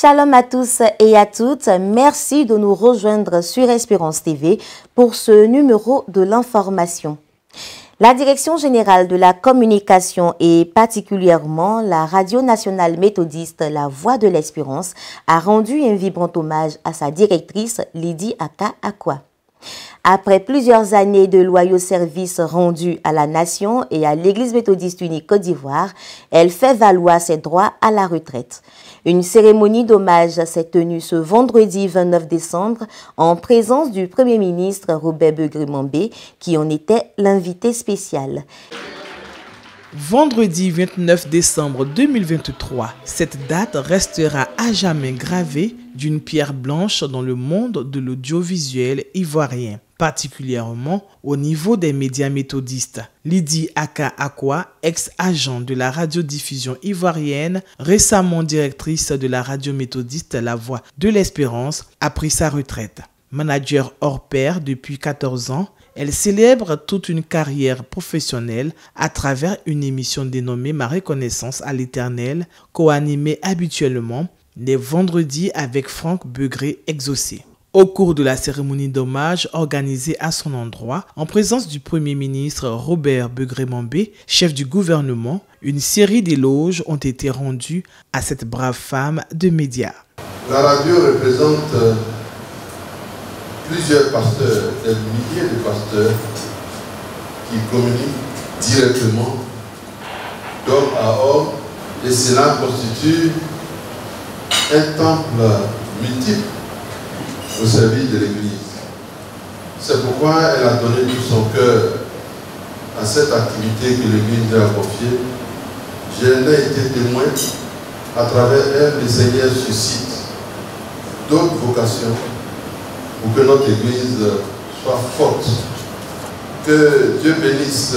Shalom à tous et à toutes. Merci de nous rejoindre sur Espérance TV pour ce numéro de l'information. La Direction générale de la communication et particulièrement la Radio nationale méthodiste La Voix de l'Espérance a rendu un vibrant hommage à sa directrice Lydie Aka Akwa. Après plusieurs années de loyaux services rendus à la nation et à l'Église méthodiste unique Côte d'Ivoire, elle fait valoir ses droits à la retraite. Une cérémonie d'hommage s'est tenue ce vendredi 29 décembre en présence du Premier ministre Robert Begré-Mambé qui en était l'invité spécial. Vendredi 29 décembre 2023, cette date restera à jamais gravée d'une pierre blanche dans le monde de l'audiovisuel ivoirien, particulièrement au niveau des médias méthodistes. Lydie Aka Akwa, ex-agent de la radiodiffusion ivoirienne, récemment directrice de la radio méthodiste La Voix de l'Espérance, a pris sa retraite. Manager hors pair depuis 14 ans, elle célèbre toute une carrière professionnelle à travers une émission dénommée Ma reconnaissance à l'Éternel, co-animée habituellement les vendredis avec Franck Begré Exaucé. Au cours de la cérémonie d'hommage organisée à son endroit, en présence du Premier ministre Robert Begré-Mambé, chef du gouvernement, une série d'éloges ont été rendus à cette brave femme de médias. La radio représente plusieurs pasteurs, des milliers de pasteurs qui communiquent directement d'homme à homme, et cela constitue un temple multiple au service de l'Église. C'est pourquoi elle a donné tout son cœur à cette activité que l'Église lui a confiée. Je n'ai été témoin, à travers elle, le Seigneur suscite d'autres vocations pour que notre Église soit forte. Que Dieu bénisse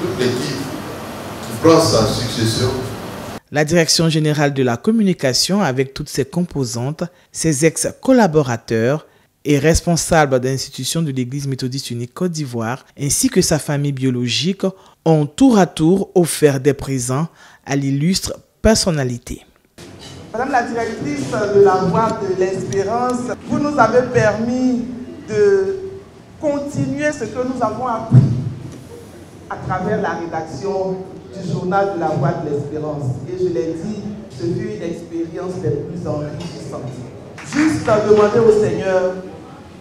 toute l'équipe qui prend sa succession. La Direction générale de la communication, avec toutes ses composantes, ses ex-collaborateurs et responsables d'institutions de l'Église méthodiste unique Côte d'Ivoire, ainsi que sa famille biologique, ont tour à tour offert des présents à l'illustre personnalité. Madame la directrice de La Voix de l'Espérance, vous nous avez permis de continuer ce que nous avons appris à travers la rédaction du journal de La Voix de l'Espérance. Et je l'ai dit, ce fut une expérience des plus enrichissantes. Juste demander au Seigneur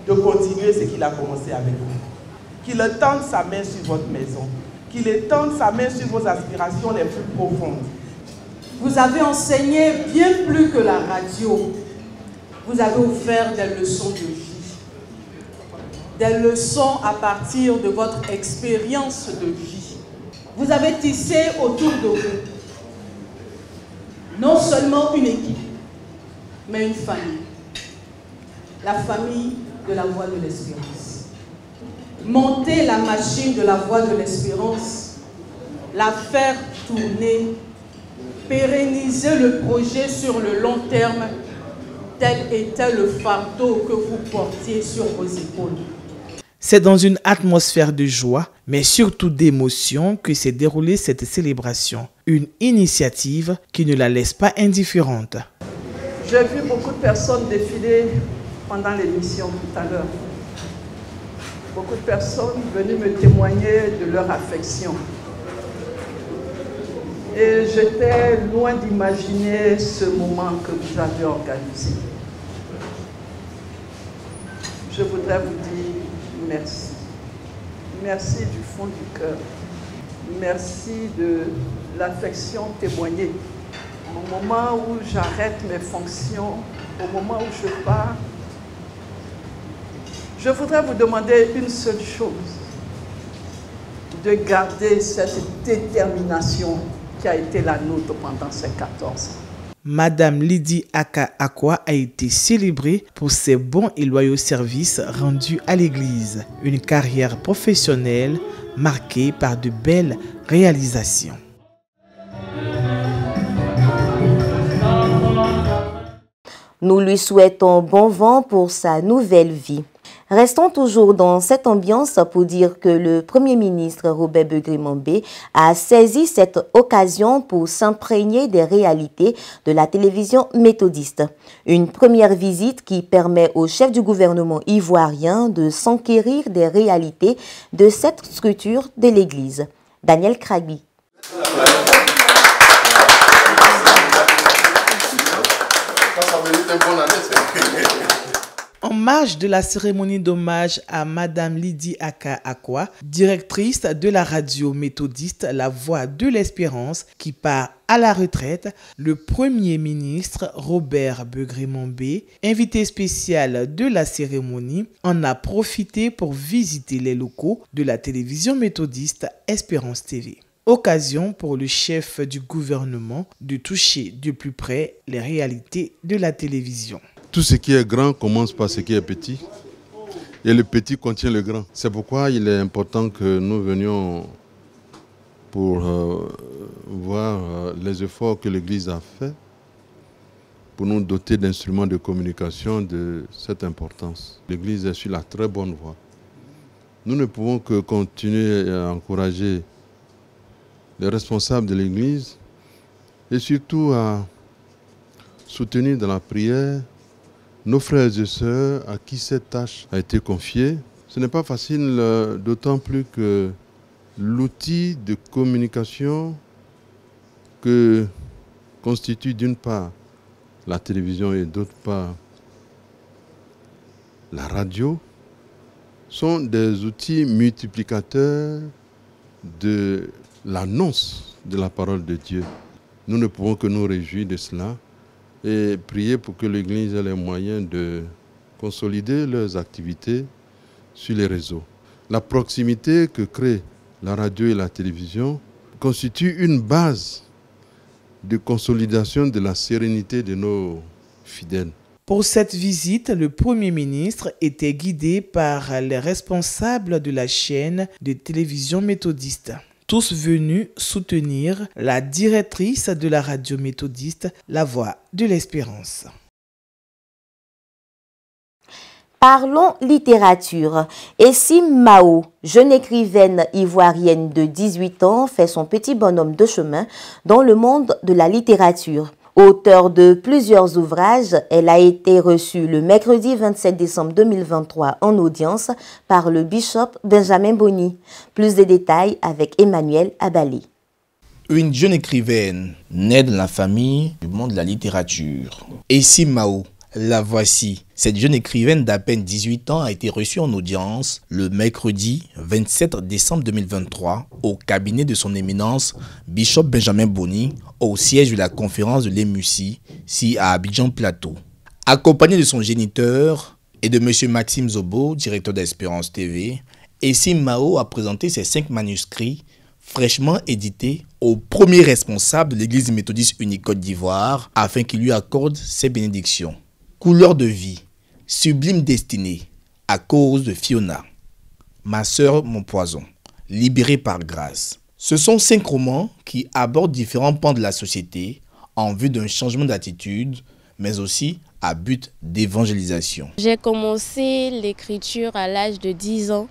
de continuer ce qu'il a commencé avec vous. Qu'il tende sa main sur votre maison. Qu'il tende sa main sur vos aspirations les plus profondes. Vous avez enseigné bien plus que la radio. Vous avez offert des leçons de vie. Des leçons à partir de votre expérience de vie. Vous avez tissé autour de vous non seulement une équipe, mais une famille. La famille de La Voix de l'Espérance. Monter la machine de La Voix de l'Espérance, la faire tourner, pérenniser le projet sur le long terme, tel était le fardeau que vous portiez sur vos épaules. C'est dans une atmosphère de joie, mais surtout d'émotion que s'est déroulée cette célébration. Une initiative qui ne la laisse pas indifférente. J'ai vu beaucoup de personnes défiler pendant l'émission tout à l'heure. Beaucoup de personnes venues me témoigner de leur affection. Et j'étais loin d'imaginer ce moment que vous avez organisé. Je voudrais vous dire merci. Merci du fond du cœur. Merci de l'affection témoignée. Au moment où j'arrête mes fonctions, au moment où je pars, je voudrais vous demander une seule chose. De garder cette détermination qui a été la nôtre pendant ces 14 ans. Madame Lydie Aka Akwa a été célébrée pour ses bons et loyaux services rendus à l'Église. Une carrière professionnelle marquée par de belles réalisations. Nous lui souhaitons bon vent pour sa nouvelle vie. Restons toujours dans cette ambiance pour dire que le Premier ministre Robert Begré-Mambé a saisi cette occasion pour s'imprégner des réalités de la télévision méthodiste. Une première visite qui permet au chef du gouvernement ivoirien de s'enquérir des réalités de cette structure de l'Église. Daniel Kragby. En marge de la cérémonie d'hommage à Madame Lydie Aka Akwa, directrice de la radio méthodiste La Voix de l'Espérance, qui part à la retraite, le Premier ministre Robert Begré-Mambé, invité spécial de la cérémonie, en a profité pour visiter les locaux de la télévision méthodiste Espérance TV. Occasion pour le chef du gouvernement de toucher de plus près les réalités de la télévision. Tout ce qui est grand commence par ce qui est petit. Et le petit contient le grand. C'est pourquoi il est important que nous venions pour voir les efforts que l'Église a faits pour nous doter d'instruments de communication de cette importance. L'Église est sur la très bonne voie. Nous ne pouvons que continuer à encourager les responsables de l'Église et surtout à soutenir dans la prière nos frères et sœurs à qui cette tâche a été confiée. Ce n'est pas facile, d'autant plus que l'outil de communication que constitue d'une part la télévision et d'autre part la radio sont des outils multiplicateurs de l'annonce de la parole de Dieu. Nous ne pouvons que nous réjouir de cela et prier pour que l'Église ait les moyens de consolider leurs activités sur les réseaux. La proximité que créent la radio et la télévision constitue une base de consolidation de la sérénité de nos fidèles. Pour cette visite, le Premier ministre était guidé par les responsables de la chaîne de télévision méthodiste. Tous venus soutenir la directrice de la radio méthodiste, La Voix de l'Espérance. Parlons littérature. Essim Mao, jeune écrivaine ivoirienne de 18 ans, fait son petit bonhomme de chemin dans le monde de la littérature. Auteure de plusieurs ouvrages, elle a été reçue le mercredi 27 décembre 2023 en audience par le bishop Benjamin Boni. Plus de détails avec Emmanuel Abalé. Une jeune écrivaine née dans la famille du monde de la littérature. Essim Mao, la voici. Cette jeune écrivaine d'à peine 18 ans a été reçue en audience le mercredi 27 décembre 2023 au cabinet de son éminence Bishop Benjamin Boni au siège de la conférence de l'EMUCI, ici à Abidjan Plateau. Accompagnée de son géniteur et de M. Maxime Zobo, directeur d'Espérance TV, Essim Mao a présenté ses 5 manuscrits fraîchement édités au premier responsable de l'Église méthodiste unique Côte d'Ivoire afin qu'il lui accorde ses bénédictions. Couleur de vie, sublime destinée, à cause de Fiona. Ma sœur, mon poison, libérée par grâce. Ce sont 5 romans qui abordent différents pans de la société en vue d'un changement d'attitude, mais aussi à but d'évangélisation. J'ai commencé l'écriture à l'âge de 10 ans,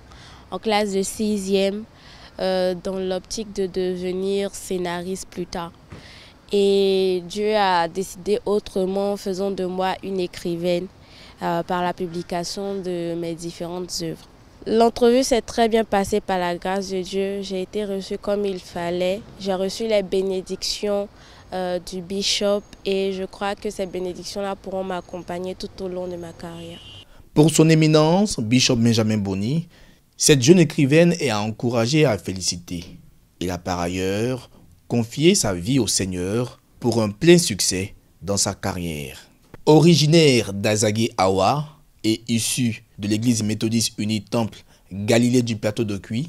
en classe de 6e, dans l'optique de devenir scénariste plus tard. Et Dieu a décidé autrement, faisant de moi une écrivaine par la publication de mes différentes œuvres. L'entrevue s'est très bien passée par la grâce de Dieu. J'ai été reçue comme il fallait. J'ai reçu les bénédictions du bishop et je crois que ces bénédictions-là pourront m'accompagner tout au long de ma carrière. Pour son éminence, Bishop Benjamin Boni, cette jeune écrivaine est à encourager et à féliciter. Il a par ailleurs confié sa vie au Seigneur pour un plein succès dans sa carrière. Originaire d'Azagué Awa et issu de l'église méthodiste unie Temple Galilée du plateau de Cuy,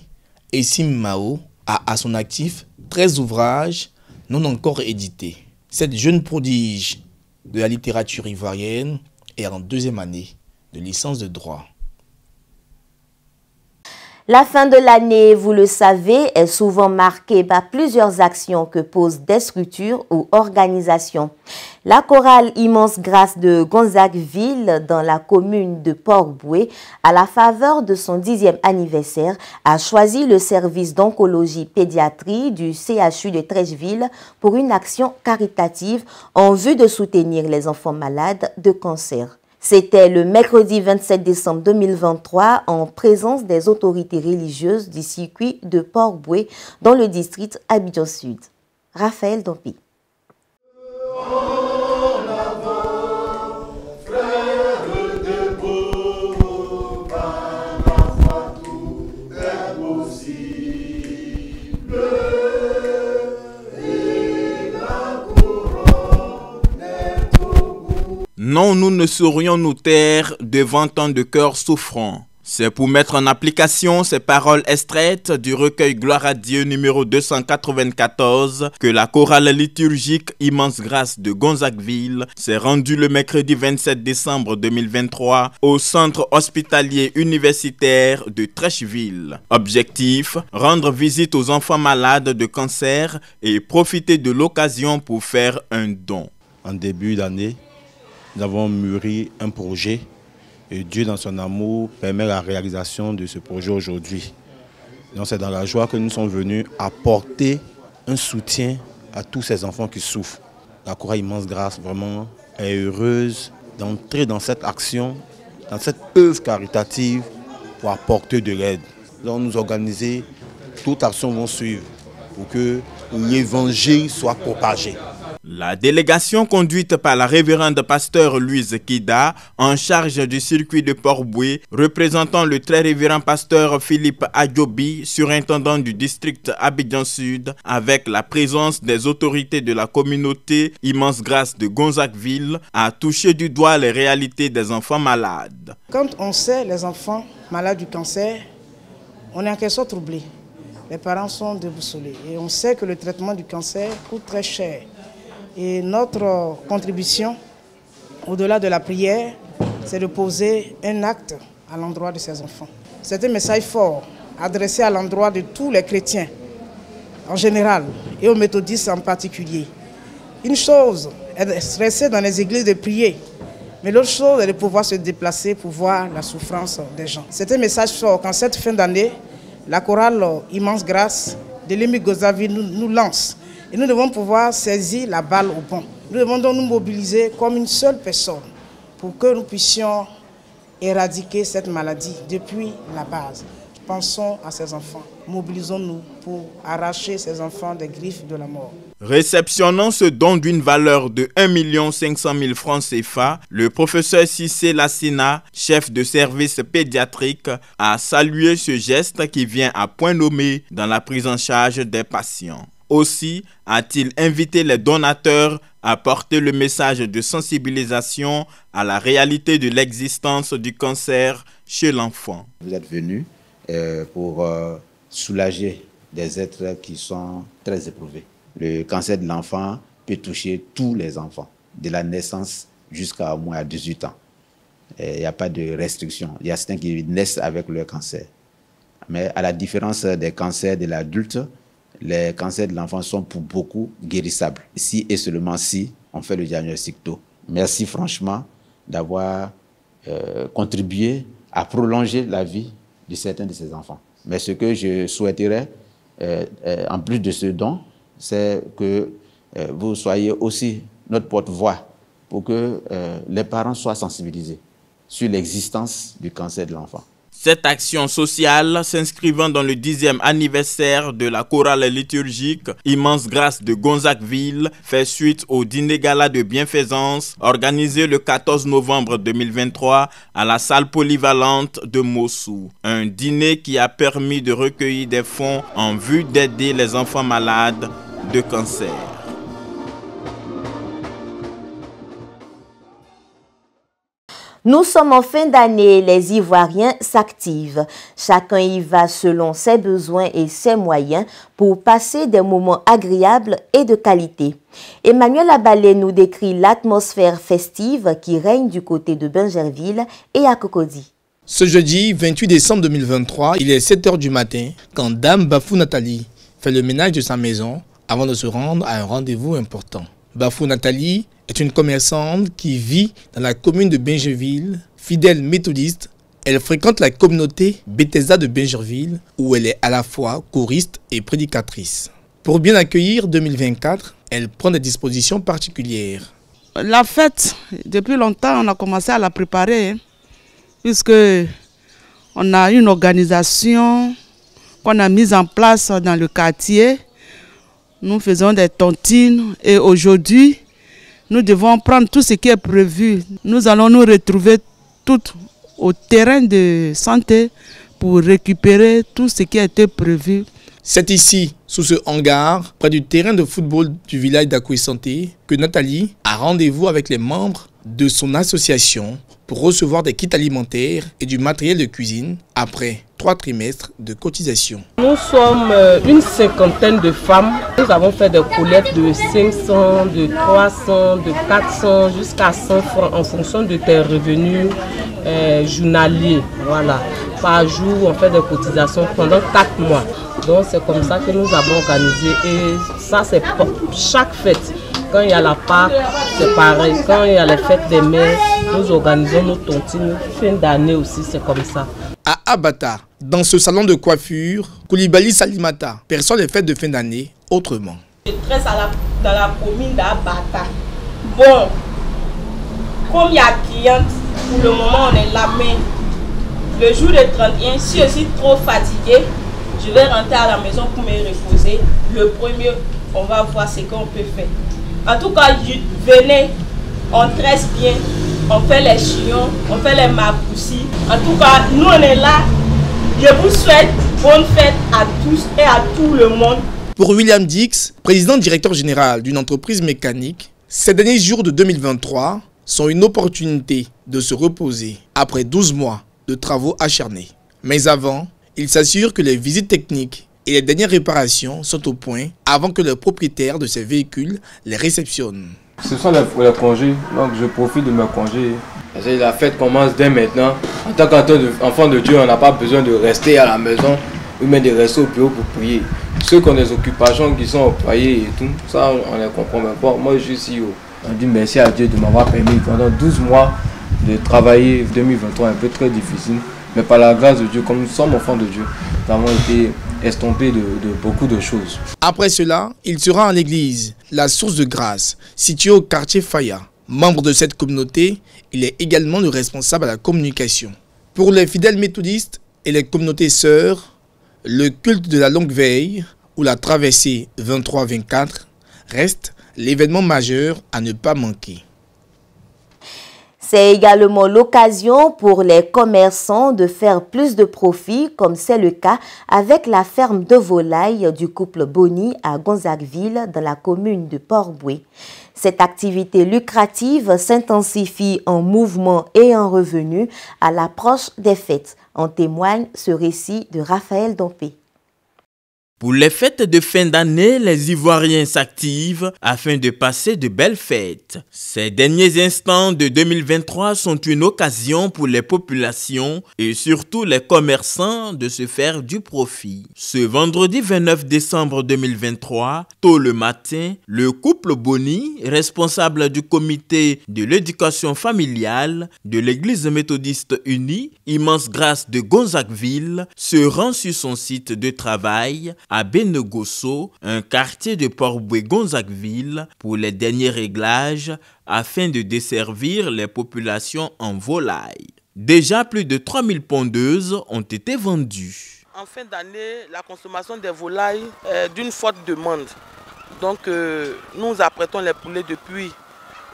Essim Mao a à son actif 13 ouvrages non encore édités. Cette jeune prodige de la littérature ivoirienne est en 2e année de licence de droit. La fin de l'année, vous le savez, est souvent marquée par plusieurs actions que posent des structures ou organisations. La chorale Immense Grâce de Gonzagueville, dans la commune de Port-Bouët, à la faveur de son 10e anniversaire, a choisi le service d'oncologie pédiatrie du CHU de Trècheville pour une action caritative en vue de soutenir les enfants malades de cancer. C'était le mercredi 27 décembre 2023 en présence des autorités religieuses du circuit de Port-Bouët dans le district Abidjan Sud. Raphaël Dompi. Non, nous ne saurions nous taire devant tant de cœurs souffrants. C'est pour mettre en application ces paroles extraites du recueil Gloire à Dieu numéro 294 que la chorale liturgique Immense Grâce de Gonzagueville s'est rendue le mercredi 27 décembre 2023 au centre hospitalier universitaire de Trècheville. Objectif, rendre visite aux enfants malades de cancer et profiter de l'occasion pour faire un don. En début d'année, nous avons mûri un projet et Dieu dans son amour permet la réalisation de ce projet aujourd'hui. Donc c'est dans la joie que nous sommes venus apporter un soutien à tous ces enfants qui souffrent. La chorale Immense Grâce vraiment est heureuse d'entrer dans cette action, dans cette œuvre caritative pour apporter de l'aide. Donc nous organiser, toute action va suivre pour que l'évangile soit propagé. La délégation conduite par la révérende pasteur Louise Kida, en charge du circuit de Port-Bouët, représentant le très révérend pasteur Philippe Adjobi, surintendant du district Abidjan Sud, avec la présence des autorités de la communauté Immense Grâce de Gonzagueville, a touché du doigt les réalités des enfants malades. Quand on sait les enfants malades du cancer, on est en quelque sorte troublé. Les parents sont déboussolés et on sait que le traitement du cancer coûte très cher. Et notre contribution, au-delà de la prière, c'est de poser un acte à l'endroit de ces enfants. C'est un message fort, adressé à l'endroit de tous les chrétiens, en général, et aux méthodistes en particulier. Une chose est de rester dans les églises de prier, mais l'autre chose est de pouvoir se déplacer pour voir la souffrance des gens. C'est un message fort qu'en cette fin d'année, la chorale Immense Grâce de l'Émile Gonzagueville nous lance. Et nous devons pouvoir saisir la balle au bon. Nous devons donc nous mobiliser comme une seule personne pour que nous puissions éradiquer cette maladie depuis la base. Pensons à ces enfants. Mobilisons-nous pour arracher ces enfants des griffes de la mort. Réceptionnant ce don d'une valeur de 1 500 000 francs CFA, le professeur Cissé Lassina, chef de service pédiatrique, a salué ce geste qui vient à point nommé dans la prise en charge des patients. Aussi a-t-il invité les donateurs à porter le message de sensibilisation à la réalité de l'existence du cancer chez l'enfant. Vous êtes venus pour soulager des êtres qui sont très éprouvés. Le cancer de l'enfant peut toucher tous les enfants, de la naissance jusqu'à au moins 18 ans. Il n'y a pas de restriction. Il y a certains qui naissent avec le cancer. Mais à la différence des cancers de l'adulte, les cancers de l'enfant sont pour beaucoup guérissables. Si et seulement si on fait le diagnostic tôt. Merci franchement d'avoir contribué à prolonger la vie de certains de ces enfants. Mais ce que je souhaiterais, en plus de ce don, c'est que vous soyez aussi notre porte-voix pour que les parents soient sensibilisés sur l'existence du cancer de l'enfant. Cette action sociale, s'inscrivant dans le 10e anniversaire de la chorale liturgique Immense Grâce de Gonzagueville, fait suite au dîner gala de bienfaisance organisé le 14 novembre 2023 à la salle polyvalente de Mossou. Un dîner qui a permis de recueillir des fonds en vue d'aider les enfants malades de cancer. Nous sommes en fin d'année, les Ivoiriens s'activent. Chacun y va selon ses besoins et ses moyens pour passer des moments agréables et de qualité. Emmanuel Abalé nous décrit l'atmosphère festive qui règne du côté de Bingerville et à Cocody. Ce jeudi 28 décembre 2023, il est 7 h du matin quand Dame Bafou Nathalie fait le ménage de sa maison avant de se rendre à un rendez-vous important. Bafou Nathalie est une commerçante qui vit dans la commune de Bingerville, fidèle méthodiste. Elle fréquente la communauté Bethesda de Bingerville où elle est à la fois choriste et prédicatrice. Pour bien accueillir 2024, elle prend des dispositions particulières. La fête, depuis longtemps, on a commencé à la préparer, puisque on a une organisation qu'on a mise en place dans le quartier. Nous faisons des tontines et aujourd'hui, nous devons prendre tout ce qui est prévu. Nous allons nous retrouver toutes au terrain de santé pour récupérer tout ce qui a été prévu. C'est ici, sous ce hangar, près du terrain de football du village d'Akoué Santé, que Nathalie a rendez-vous avec les membres de son association pour recevoir des kits alimentaires et du matériel de cuisine après 3 trimestres de cotisation. Nous sommes une cinquantaine de femmes. Nous avons fait des collectes de 500, de 300, de 400 jusqu'à 100 francs en fonction de tes revenus journaliers. Voilà. Par jour, on fait des cotisations pendant 4 mois. Donc c'est comme ça que nous avons organisé et ça c'est pour chaque fête. Quand il y a la Pâque, c'est pareil. Quand il y a les fêtes des mères, nous organisons nos tontines. Fin d'année aussi, c'est comme ça. À Abata, dans ce salon de coiffure, Koulibaly Salimata perçoit les fêtes de fin d'année autrement. Je tresse dans la commune d'Abata. Bon, comme il y a cliente, pour le moment on est là, mais le jour de 31, si je suis trop fatiguée, je vais rentrer à la maison pour me reposer. Le premier, on va voir ce qu'on peut faire. En tout cas, venez, on tresse bien, on fait les chignons, on fait les mapoussis. En tout cas, nous on est là. Je vous souhaite bonne fête à tous et à tout le monde. Pour William Dix, président directeur général d'une entreprise mécanique, ces derniers jours de 2023 sont une opportunité de se reposer après 12 mois de travaux acharnés. Mais avant, il s'assure que les visites techniques et les dernières réparations sont au point avant que le propriétaire de ces véhicules les réceptionne. Ce sont les congés, donc je profite de mes congés. La fête commence dès maintenant. En tant qu'enfant de Dieu, on n'a pas besoin de rester à la maison ou même de rester au bureau pour prier. Ceux qui ont des occupations qui sont employés et tout, ça on ne les comprend même pas. Moi je suis CEO. On dit merci à Dieu de m'avoir permis pendant 12 mois de travailler 2023, un peu très difficile. Mais par la grâce de Dieu, comme nous sommes enfants de Dieu, nous avons été estompés de beaucoup de choses. Après cela, il sera en l'église, la source de grâce, située au quartier Faya. Membre de cette communauté, il est également le responsable à la communication. Pour les fidèles méthodistes et les communautés sœurs, le culte de la longue veille ou la traversée 23-24 reste l'événement majeur à ne pas manquer. C'est également l'occasion pour les commerçants de faire plus de profit, comme c'est le cas avec la ferme de volailles du couple Boni à Gonzagueville, dans la commune de Port-Boué. Cette activité lucrative s'intensifie en mouvement et en revenus à l'approche des fêtes. En témoigne ce récit de Raphaël Dompé. Pour les fêtes de fin d'année, les Ivoiriens s'activent afin de passer de belles fêtes. Ces derniers instants de 2023 sont une occasion pour les populations et surtout les commerçants de se faire du profit. Ce vendredi 29 décembre 2023, tôt le matin, le couple Boni, responsable du comité de l'éducation familiale de l'église méthodiste unie, Immense Grâce de Gonzagueville, se rend sur son site de travail à Benegosso, un quartier de Port-Boué-Gonzagueville, pour les derniers réglages afin de desservir les populations en volaille. Déjà plus de 3000 pondeuses ont été vendues. En fin d'année, la consommation des volailles est d'une forte demande. Donc nous apprêtons les poulets depuis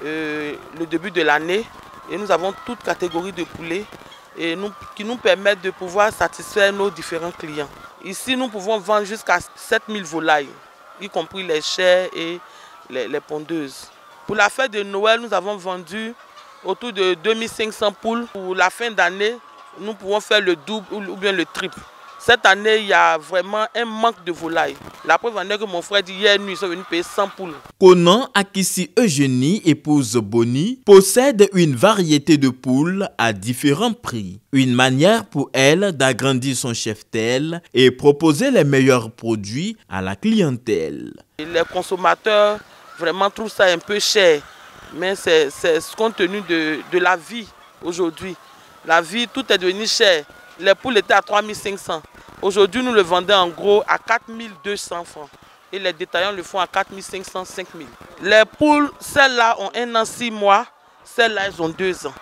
le début de l'année et nous avons toute catégorie de poulets qui nous permettent de pouvoir satisfaire nos différents clients. Ici, nous pouvons vendre jusqu'à 7000 volailles, y compris les chairs et les pondeuses. Pour la fête de Noël, nous avons vendu autour de 2500 poules. Pour la fin d'année, nous pouvons faire le double ou bien le triple. Cette année, il y a vraiment un manque de volailles. La preuve en est que mon frère dit hier nuit, ils sont venus payer 100 poules. Conan Akissi Eugénie, épouse Boni, possède une variété de poules à différents prix. Une manière pour elle d'agrandir son cheptel et proposer les meilleurs produits à la clientèle. Les consommateurs vraiment trouvent ça un peu cher, mais c'est compte tenu de la vie aujourd'hui. La vie, tout est devenu cher. Les poules étaient à 3500. Aujourd'hui, nous le vendons en gros à 4200 francs. Et les détaillants le font à 4500, 5000. Les poules, celles-là ont 1 an, 6 mois. Celles-là, elles ont 2 ans.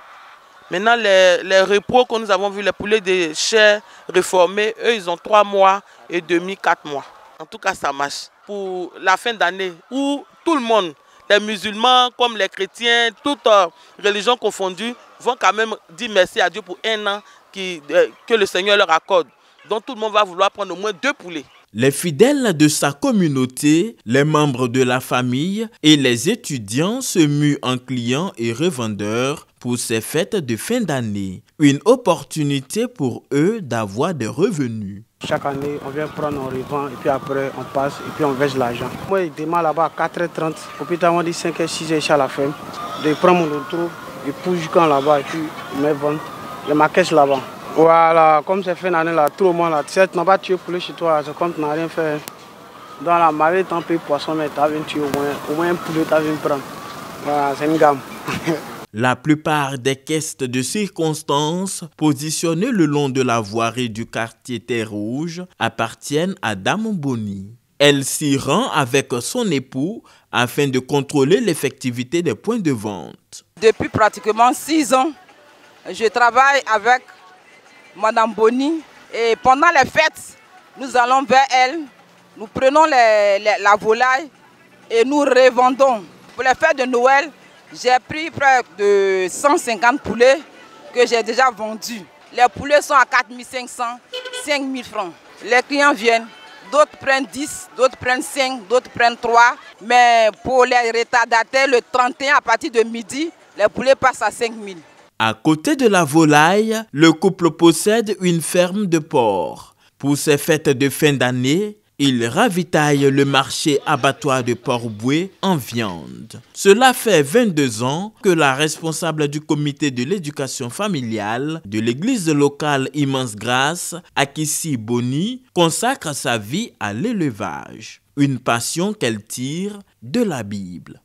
Maintenant, les repos que nous avons vus, les poulets de chair réformés, eux, ils ont 3 mois et demi, 4 mois. En tout cas, ça marche. Pour la fin d'année, où tout le monde, les musulmans comme les chrétiens, toutes religions confondues, vont quand même dire merci à Dieu pour 1 an que le Seigneur leur accorde. Donc tout le monde va vouloir prendre au moins 2 poulets. Les fidèles de sa communauté, les membres de la famille et les étudiants se muent en clients et revendeurs pour ces fêtes de fin d'année. Une opportunité pour eux d'avoir des revenus. Chaque année, on vient prendre, on revend et puis après on passe et puis on verse l'argent. Moi, je démarre là-bas à 4h30. Au plus tard, on dit 5h, 6h, je suis à la ferme. Je prends mon auto, je pousse jusqu'en là-bas et puis je me vends. Je ma caisse là-bas. Voilà, comme c'est fin d'année là, tout le monde là, tu sais, tu n'as pas tué poulet chez toi, c'est comme tu n'as rien fait. Dans la marée, tu as payé poisson, mais tu as tué au moins un poulet, tu as vu prendre. Voilà, c'est une gamme. La plupart des caisses de circonstances positionnées le long de la voirie du quartier Terre Rouge appartiennent à Dame Boni. Elle s'y rend avec son époux afin de contrôler l'effectivité des points de vente. Depuis pratiquement 6 ans, je travaille avec Madame Boni et pendant les fêtes, nous allons vers elle, nous prenons la volaille et nous revendons. Pour les fêtes de Noël, j'ai pris près de 150 poulets que j'ai déjà vendus. Les poulets sont à 4500, 5000 francs. Les clients viennent, d'autres prennent 10, d'autres prennent 5, d'autres prennent 3. Mais pour les retardataires, le 31 à partir de midi, les poulets passent à 5000. À côté de la volaille, le couple possède une ferme de porcs. Pour ces fêtes de fin d'année, il ravitaille le marché abattoir de Port-Boué en viande. Cela fait 22 ans que la responsable du comité de l'éducation familiale de l'église locale Immense Grâce, Akissi Boni, consacre sa vie à l'élevage. Une passion qu'elle tire de la Bible.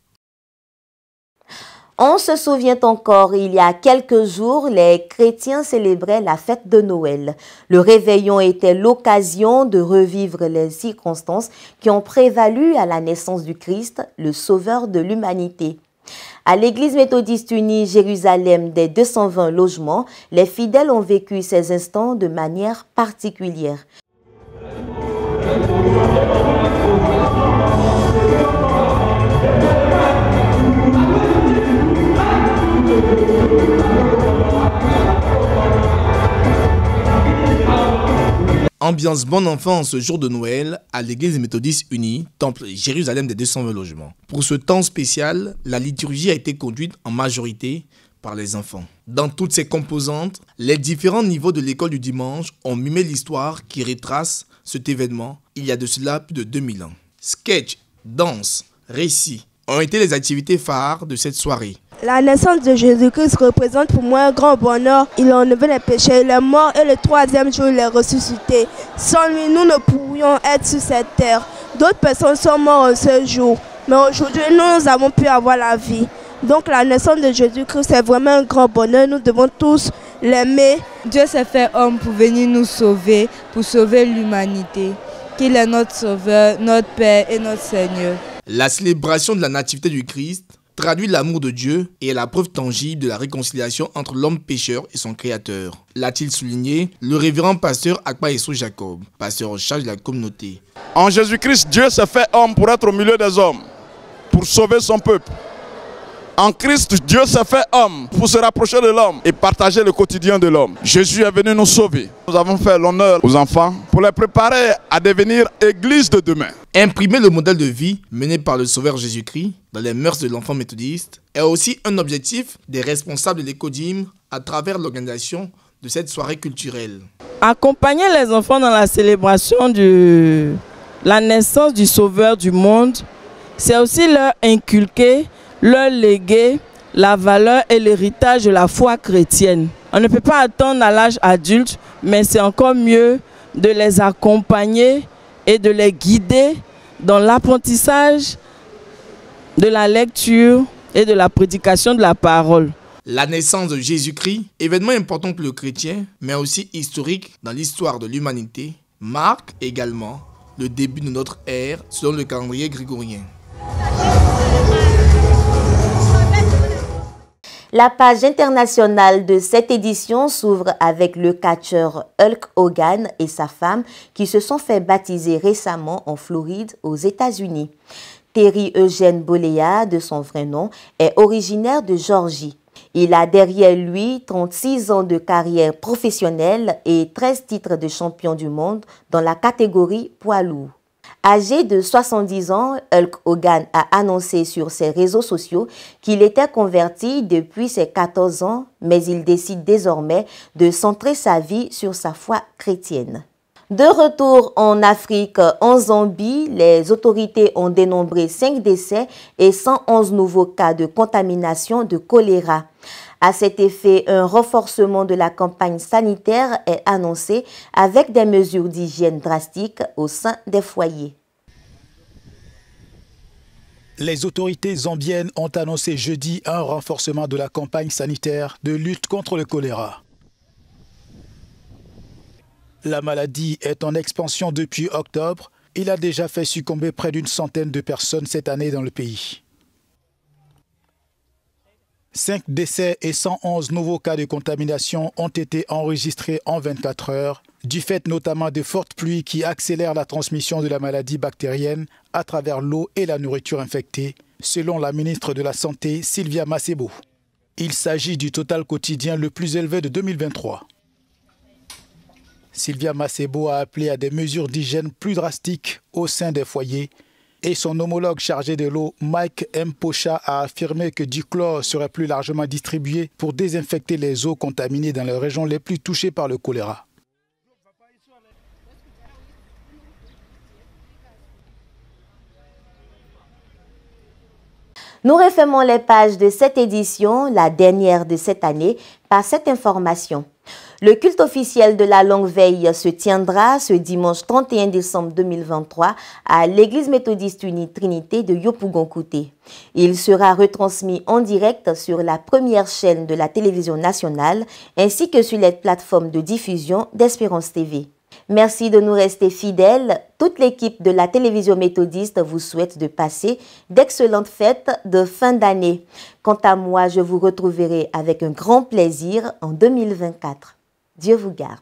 On se souvient encore, il y a quelques jours, les chrétiens célébraient la fête de Noël. Le réveillon était l'occasion de revivre les circonstances qui ont prévalu à la naissance du Christ, le sauveur de l'humanité. À l'église méthodiste unie Jérusalem des 220 logements, les fidèles ont vécu ces instants de manière particulière. Ambiance bon enfant ce jour de Noël à l'église méthodiste unie, temple Jérusalem des 220 logements. Pour ce temps spécial, la liturgie a été conduite en majorité par les enfants. Dans toutes ses composantes, les différents niveaux de l'école du dimanche ont mimé l'histoire qui retrace cet événement il y a de cela plus de 2000 ans. Sketch, danse, récits ont été les activités phares de cette soirée. La naissance de Jésus-Christ représente pour moi un grand bonheur. Il a enlevé les péchés, il est mort et le 3e jour il est ressuscité. Sans lui, nous ne pourrions être sur cette terre. D'autres personnes sont mortes ce jour, mais aujourd'hui nous avons pu avoir la vie. Donc la naissance de Jésus-Christ est vraiment un grand bonheur. Nous devons tous l'aimer. Dieu s'est fait homme pour venir nous sauver, pour sauver l'humanité. Qu'il est notre Sauveur, notre Père et notre Seigneur. La célébration de la nativité du Christ traduit l'amour de Dieu et est la preuve tangible de la réconciliation entre l'homme pécheur et son Créateur. L'a-t-il souligné le révérend pasteur Akpa Essou Jacob, pasteur en charge de la communauté. En Jésus-Christ, Dieu s'est fait homme pour être au milieu des hommes, pour sauver son peuple. En Christ, Dieu s'est fait homme pour se rapprocher de l'homme et partager le quotidien de l'homme. Jésus est venu nous sauver. Nous avons fait l'honneur aux enfants pour les préparer à devenir église de demain. Imprimer le modèle de vie mené par le Sauveur Jésus-Christ dans les mœurs de l'enfant méthodiste est aussi un objectif des responsables de l'Écodim à travers l'organisation de cette soirée culturelle. Accompagner les enfants dans la célébration de la naissance du Sauveur du monde, c'est aussi leur inculquer, leur léguer la valeur et l'héritage de la foi chrétienne. On ne peut pas attendre à l'âge adulte, mais c'est encore mieux de les accompagner et de les guider dans l'apprentissage de la lecture et de la prédication de la parole. La naissance de Jésus-Christ, événement important pour le chrétien, mais aussi historique dans l'histoire de l'humanité, marque également le début de notre ère selon le calendrier grégorien. La page internationale de cette édition s'ouvre avec le catcheur Hulk Hogan et sa femme qui se sont fait baptiser récemment en Floride aux États-Unis. Terry Eugene Bollea, de son vrai nom, est originaire de Géorgie. Il a derrière lui 36 ans de carrière professionnelle et 13 titres de champion du monde dans la catégorie poids lourd. Âgé de 70 ans, Hulk Hogan a annoncé sur ses réseaux sociaux qu'il était converti depuis ses 14 ans, mais il décide désormais de centrer sa vie sur sa foi chrétienne. De retour en Afrique, en Zambie, les autorités ont dénombré 5 décès et 111 nouveaux cas de contamination de choléra. À cet effet, un renforcement de la campagne sanitaire est annoncé avec des mesures d'hygiène drastiques au sein des foyers. Les autorités zambiennes ont annoncé jeudi un renforcement de la campagne sanitaire de lutte contre le choléra. La maladie est en expansion depuis octobre. Il a déjà fait succomber près d'une centaine de personnes cette année dans le pays. 5 décès et 111 nouveaux cas de contamination ont été enregistrés en 24 heures, du fait notamment de fortes pluies qui accélèrent la transmission de la maladie bactérienne à travers l'eau et la nourriture infectée, selon la ministre de la Santé, Sylvia Masebo. Il s'agit du total quotidien le plus élevé de 2023. Sylvia Masebo a appelé à des mesures d'hygiène plus drastiques au sein des foyers et son homologue chargé de l'eau, Mike Mpocha, a affirmé que du chlore serait plus largement distribué pour désinfecter les eaux contaminées dans les régions les plus touchées par le choléra. Nous refermons les pages de cette édition, la dernière de cette année, par cette information. Le culte officiel de la longue veille se tiendra ce dimanche 31 décembre 2023 à l'église méthodiste unie Trinité de Yopougon-Kouté. Il sera retransmis en direct sur la première chaîne de la télévision nationale ainsi que sur les plateformes de diffusion d'Espérance TV. Merci de nous rester fidèles. Toute l'équipe de la télévision méthodiste vous souhaite de passer d'excellentes fêtes de fin d'année. Quant à moi, je vous retrouverai avec un grand plaisir en 2024. Dieu vous garde.